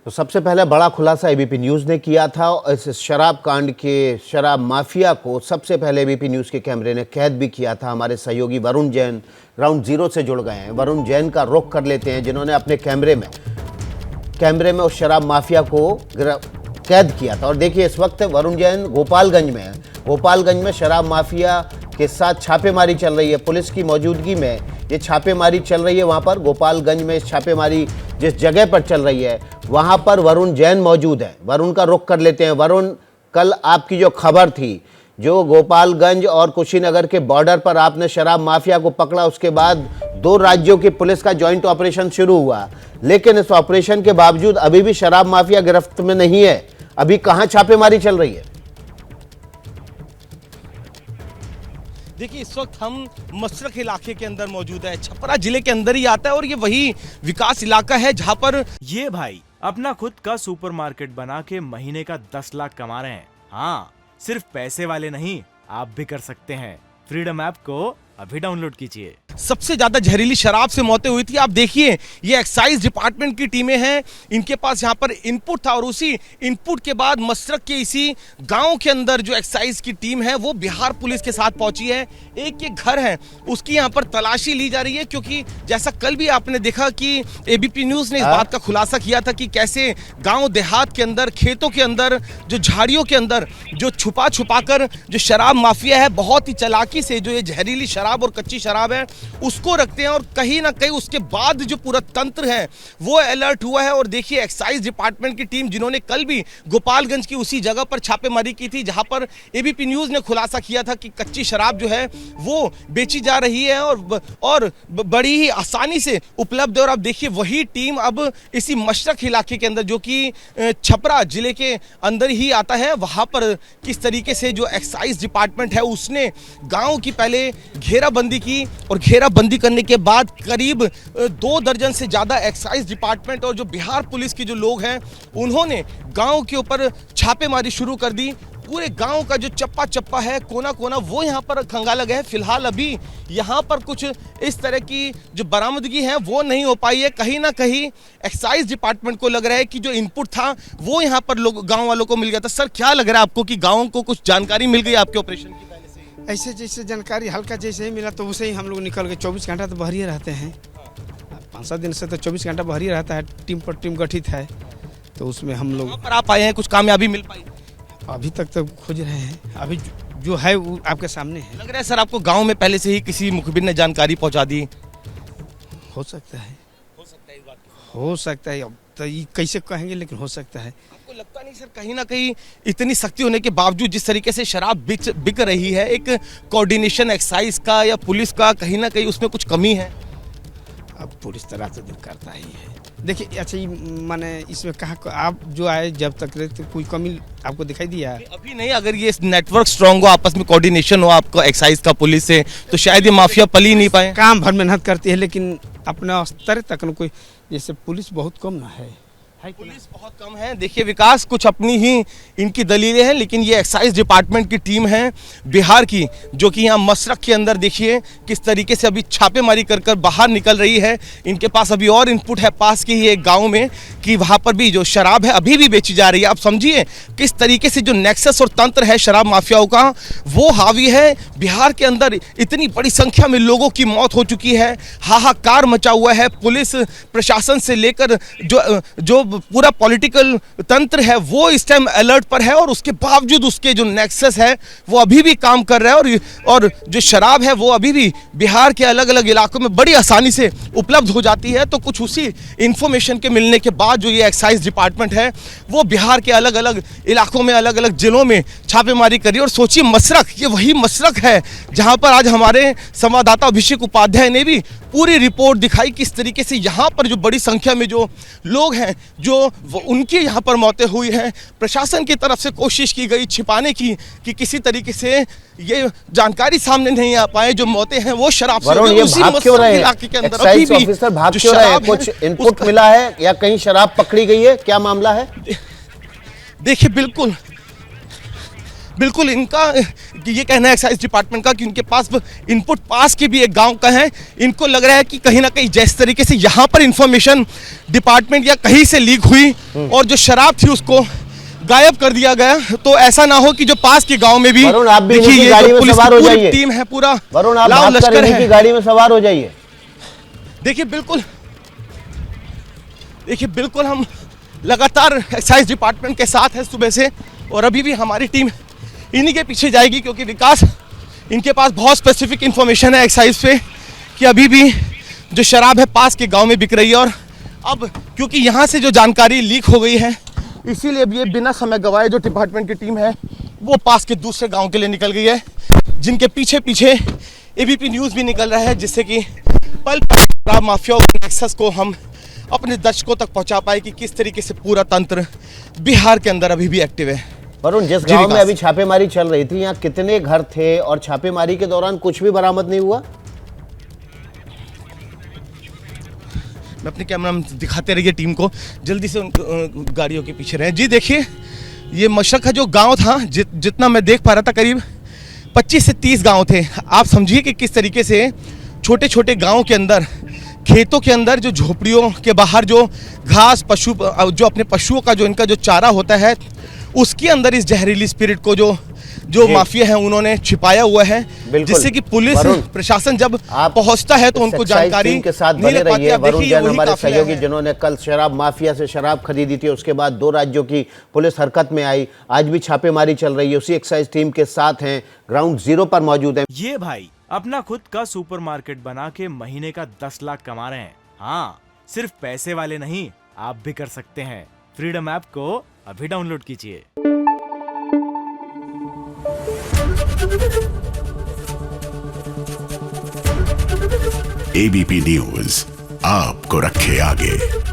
तो सबसे पहले बड़ा खुलासा एबीपी न्यूज़ ने किया था। इस शराब कांड के शराब माफिया को सबसे पहले एबीपी न्यूज़ के कैमरे ने कैद भी किया था। हमारे सहयोगी वरुण जैन ग्राउंड जीरो से जुड़ गए हैं। वरुण जैन का रुख कर लेते हैं, जिन्होंने अपने कैमरे में उस शराब माफिया को कैद किया था। और देखिए, इस वक्त वरुण जैन गोपालगंज में है। गोपालगंज में शराब माफिया के साथ छापेमारी चल रही है। पुलिस की मौजूदगी में ये छापेमारी चल रही है। वहाँ पर गोपालगंज में छापेमारी जिस जगह पर चल रही है, वहाँ पर वरुण जैन मौजूद है। वरुण का रुख कर लेते हैं। वरुण, कल आपकी जो खबर थी, जो गोपालगंज और कुशीनगर के बॉर्डर पर आपने शराब माफिया को पकड़ा, उसके बाद 2 राज्यों की पुलिस का जॉइंट ऑपरेशन शुरू हुआ, लेकिन इस ऑपरेशन के बावजूद अभी भी शराब माफिया गिरफ्त में नहीं है। अभी कहाँ छापेमारी चल रही है? देखिए, इस वक्त हम मशरक इलाके के अंदर मौजूद है। छपरा जिले के अंदर ही आता है और ये वही विकास इलाका है जहां पर ये भाई अपना खुद का सुपरमार्केट बना के महीने का 10 लाख कमा रहे हैं। हाँ, सिर्फ पैसे वाले नहीं, आप भी कर सकते हैं। फ्रीडम ऐप को अभी डाउनलोड कीजिए। सबसे ज्यादा जहरीली शराब से मौतें हुई थी। आप देखिए, ये एक्साइज डिपार्टमेंट की टीमें हैं, इनके पास यहाँ पर इनपुट था और उसी इनपुट के बाद मशरक के इसी गांव के अंदर जो एक्साइज की टीम है वो बिहार पुलिस के साथ पहुंची है। एक ये घर है, उसकी यहाँ पर तलाशी ली जा रही है, क्योंकि जैसा कल भी आपने देखा कि एबीपी न्यूज ने इस बात का खुलासा किया था कि कैसे गाँव देहात के अंदर, खेतों के अंदर, जो झाड़ियों के अंदर जो छुपा कर जो शराब माफिया है, बहुत ही चालाकी से जो ये जहरीली शराब और कच्ची शराब है उसको रखते हैं। और कहीं ना कहीं उसके बाद जो पूरा तंत्र है वो अलर्ट हुआ है। और देखिए, एक्साइज डिपार्टमेंट की टीम, जिन्होंने कल भी गोपालगंज की उसी जगह पर छापेमारी की थी जहां पर एबीपी न्यूज ने खुलासा किया था कि कच्ची शराब जो है वो बेची जा रही है और बड़ी ही आसानी से उपलब्ध है। और अब देखिए, वही टीम अब इसी मशरक इलाके के अंदर, जो कि छपरा जिले के अंदर ही आता है, वहां पर किस तरीके से जो एक्साइज डिपार्टमेंट है उसने गाँव की पहले घेराबंदी की और घेराबंदी करने के बाद करीब 2 दर्जन से ज़्यादा एक्साइज डिपार्टमेंट और जो बिहार पुलिस के जो लोग हैं उन्होंने गांव के ऊपर छापेमारी शुरू कर दी। पूरे गांव का जो चप्पा चप्पा है, कोना कोना, वो यहाँ पर खंगाला गया है। फिलहाल अभी यहाँ पर कुछ इस तरह की जो बरामदगी है वो नहीं हो पाई है। कहीं ना कहीं एक्साइज डिपार्टमेंट को लग रहा है कि जो इनपुट था वो यहाँ पर लोग, गाँव वालों को मिल गया था। सर, क्या लग रहा है आपको कि गाँव को कुछ जानकारी मिल गई आपके ऑपरेशन की? ऐसे जैसे जानकारी हल्का जैसे ही मिला तो उसे ही हम लोग निकल गए। 24 घंटा तो बाहर ही रहते हैं। 5-7 दिन से तो 24 घंटा बाहर ही रहता है। टीम पर टीम गठित है, तो उसमें हम लोग पर आप आए हैं, कुछ कामयाबी मिल पाई? अभी तक तो खोज रहे हैं। अभी जो है वो आपके सामने है। लग रहा है सर आपको गांव में पहले से ही किसी मुखबिर ने जानकारी पहुंचा दी? हो सकता है, हो सकता है। अब तो ये कैसे कहेंगे, लेकिन हो सकता है। आपको लगता नहीं सर, कहीं ना कहीं इतनी सख्ती होने के बावजूद जिस तरीके से शराब बिक रही है, एक कोऑर्डिनेशन एक्साइज का या पुलिस का, कहीं ना कहीं उसमें कुछ कमी है? अब पुलिस तरह तो दिन करता ही है। देखिए, अच्छा, ये माने इसमें कहा आप जो आए जब तक रहे तो कोई कमी आपको दिखाई दिया? अभी नहीं। अगर ये नेटवर्क स्ट्रांग हो, आपस में कोऑर्डिनेशन हो आपको एक्साइज का पुलिस से, तो शायद ये माफिया पल ही नहीं पाए। काम भर मेहनत करती है, लेकिन अपना स्तर तक न कोई, जैसे पुलिस बहुत कम ना है। पुलिस बहुत कम है। देखिए विकास, कुछ अपनी ही इनकी दलीलें हैं, लेकिन ये एक्साइज डिपार्टमेंट की टीम है बिहार की, जो कि यहाँ मशरक के अंदर देखिए किस तरीके से अभी छापेमारी कर बाहर निकल रही है। इनके पास अभी और इनपुट है पास के ही एक गांव में कि वहाँ पर भी जो शराब है अभी भी बेची जा रही है। आप समझिए किस तरीके से जो नेक्सस और तंत्र है शराब माफियाओं का वो हावी है। बिहार के अंदर इतनी बड़ी संख्या में लोगों की मौत हो चुकी है, हाहाकार मचा हुआ है। पुलिस प्रशासन से लेकर जो पूरा पॉलिटिकल तंत्र है वो इस टाइम अलर्ट पर है, और उसके बावजूद उसके जो नेक्सस है वो अभी भी काम कर रहा है। और जो शराब है वो अभी भी बिहार के अलग अलग इलाकों में बड़ी आसानी से उपलब्ध हो जाती है। तो कुछ उसी इंफॉर्मेशन के मिलने के बाद जो ये एक्साइज डिपार्टमेंट है वो बिहार के अलग अलग इलाकों में, अलग अलग जिलों में छापेमारी करी। और सोचिए, मशरक, ये वही मशरक है जहां पर आज हमारे संवाददाता अभिषेक उपाध्याय ने भी पूरी रिपोर्ट दिखाई किस तरीके से यहाँ पर जो बड़ी संख्या में जो लोग हैं, जो उनकी यहाँ पर मौतें हुई हैं। प्रशासन की तरफ से कोशिश की गई छिपाने की कि किसी तरीके से ये जानकारी सामने नहीं आ पाए। जो मौतें हैं वो शराब से भाग क्यों रहे हैं? इलाके के अंदर एक्साइज ऑफिसर भाग क्यों रहे हैं? कुछ इनपुट मिला है या कहीं शराब पकड़ी गई है? क्या मामला है? देखिए, बिल्कुल बिल्कुल इनका ये कहना है एक्साइज डिपार्टमेंट का कि उनके पास इनपुट पास के भी एक गांव का है। इनको लग रहा है कि कहीं ना कहीं जिस तरीके से यहाँ पर इंफॉर्मेशन डिपार्टमेंट या कहीं से लीक हुई और जो शराब थी उसको गायब कर दिया गया, तो ऐसा ना हो कि जो पास के गांव में भी वरुण, आप भी देखिए इनकी ये गाड़ी जो में पुलिस सवार हो की पूरी जाइए। टीम है, पूरा वरुण, आप लाव भागकर लश्कर इनकी है। गाड़ी में सवार हो जाइए। देखिए बिल्कुल हम लगातार एक्साइज डिपार्टमेंट के साथ है सुबह से, और अभी भी हमारी टीम इन्हीं के पीछे जाएगी, क्योंकि विकास इनके पास बहुत स्पेसिफिक इंफॉर्मेशन है एक्साइज पे कि अभी भी जो शराब है पास के गांव में बिक रही है। और अब क्योंकि यहाँ से जो जानकारी लीक हो गई है, इसीलिए अब ये बिना समय गवाए जो डिपार्टमेंट की टीम है वो पास के दूसरे गाँव के लिए निकल गई है, जिनके पीछे पीछे ABP न्यूज़ भी निकल रहा है, जिससे कि पल शराब माफिया और नेक्सस को हम अपने दर्शकों तक पहुंचा पाए कि किस तरीके से पूरा तंत्र बिहार के अंदर अभी भी एक्टिव है। वरुण, जिस गांव में अभी छापेमारी चल रही थी, यहाँ कितने घर थे और छापेमारी के दौरान कुछ भी बरामद नहीं हुआ? मैं अपने कैमरा में दिखाते रहिए टीम को, जल्दी से उन गाड़ियों के पीछे रहे। जी देखिए, ये मशरक का जो गांव था, जितना मैं देख पा रहा था, करीब 25 से 30 गांव थे। आप समझिए कि किस तरीके से छोटे छोटे गांव के अंदर, खेतों के अंदर, जो झोपड़ियों के बाहर जो घास जो अपने पशुओं का जो इनका जो चारा होता है, उसके अंदर इस जहरीली स्पिरिट को जो माफिया है उन्होंने छिपाया हुआ है, जिससे कि पुलिस प्रशासन जब पहुंचता है तो उनको जानकारी के साथ बने रहिए। वरुण जैन हमारे सहयोगी, जिन्होंने कल शराब माफिया से शराब खरीदी थी, उसके बाद 2 राज्यों की पुलिस हरकत में आई, आज भी छापेमारी चल रही है, उसी एक्साइज टीम के साथ हैं, ग्राउंड जीरो पर मौजूद है। ये भाई अपना खुद का सुपरमार्केट बना के महीने का 10 लाख कमा रहे हैं। हाँ, सिर्फ पैसे वाले नहीं, आप भी कर सकते हैं। फ्रीडम ऐप को अभी डाउनलोड कीजिए। ABP न्यूज आपको रखे आगे।